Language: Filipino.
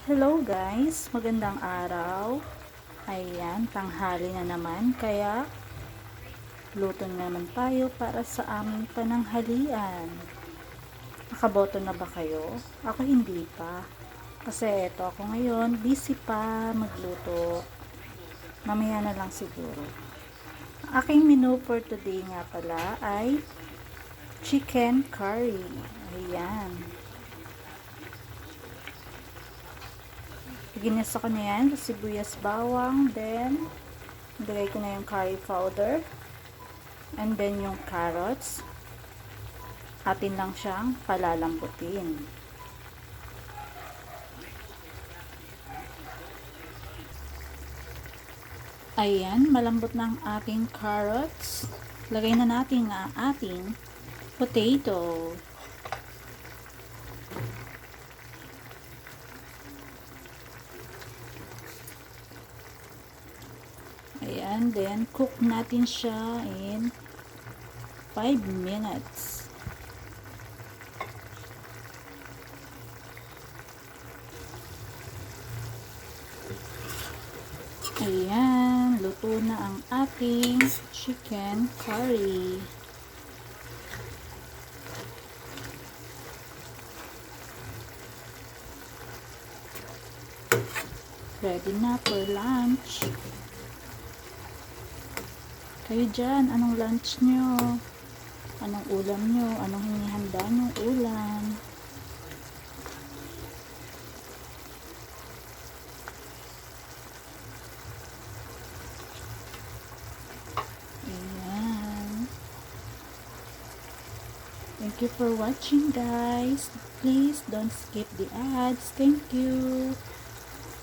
Hello guys, magandang araw. Ayan, tanghali na naman, kaya luto na naman tayo para sa aming pananghalian. Nakaboto na ba kayo? Ako hindi pa. Kasi eto ako ngayon, busy pa magluto. Mamaya na lang siguro. Aking menu for today nga pala ay chicken curry. Ayan. Ginisa ko na yan sa sibuyas, bawang, then ilagay ko na yung curry powder, and then yung carrots. Atin lang siyang palalambutin. Ayan, malambot na ang ating carrots. Lagay na natin ang ating potato. Ayan, then cook natin siya in 5 minutes. Ayan, luto na ang ating chicken curry. Ready na for lunch. Kayo dyan, anong lunch nyo? Anong ulam nyo? Anong hinihanda nyong ulam? Ayan. Thank you for watching guys. Please don't skip the ads. Thank you.